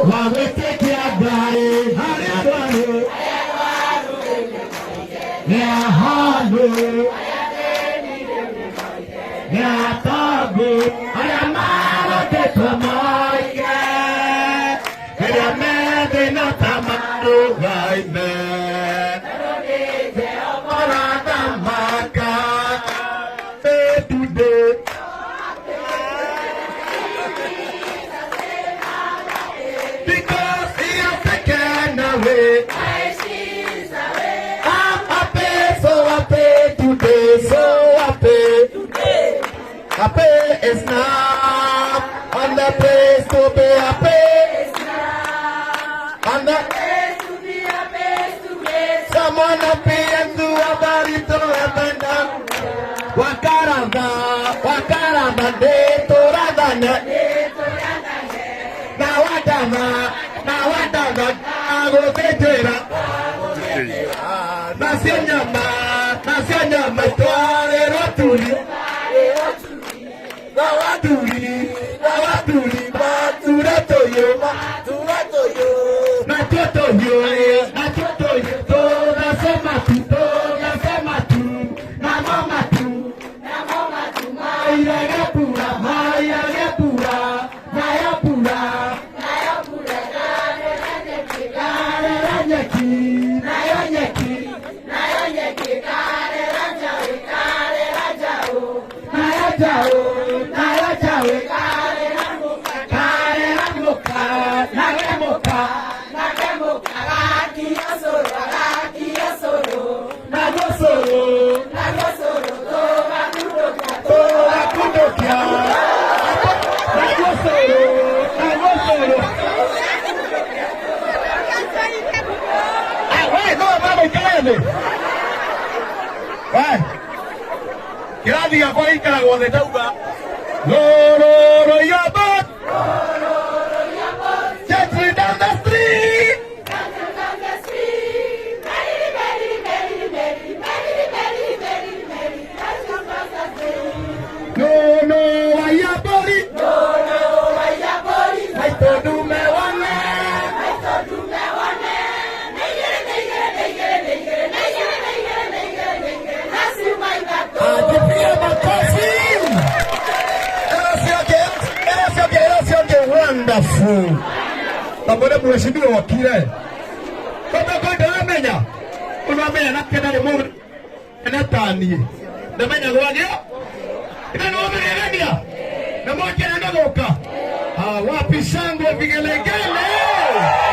wagwĩtĩkia Ngai harĩa ndwarĩ nĩahandũ nĩatongu arĩa marotĩtwo moike rĩrĩa methĩna ta marũgaime marathamaka ĩndundĩ because he has taken away. I'm happy, so happy today, so happy. Happy is now on the place to be happy. On the place to be happy. Someone happy and do a body to heaven. Wakaranda, de toradana. Nawadama, go tetera. Nasianyama, tuare rotuli. Nawaduri, baturato yo. Natoto yo, toda sematu, namomatu, maya pura, Gracias kwa ikarago de tauga. Loro yabot. Dancing down the street. No, ayabori. I told you me one. Wonderful. Tabora mheshimiwa wakile. Baba kwa menya. Unamenya na kenda ni Mungu. Na tani. Na menya gwagyo. Ina no menya. Na moja na ngoka. Wapi shangwe vigelegele.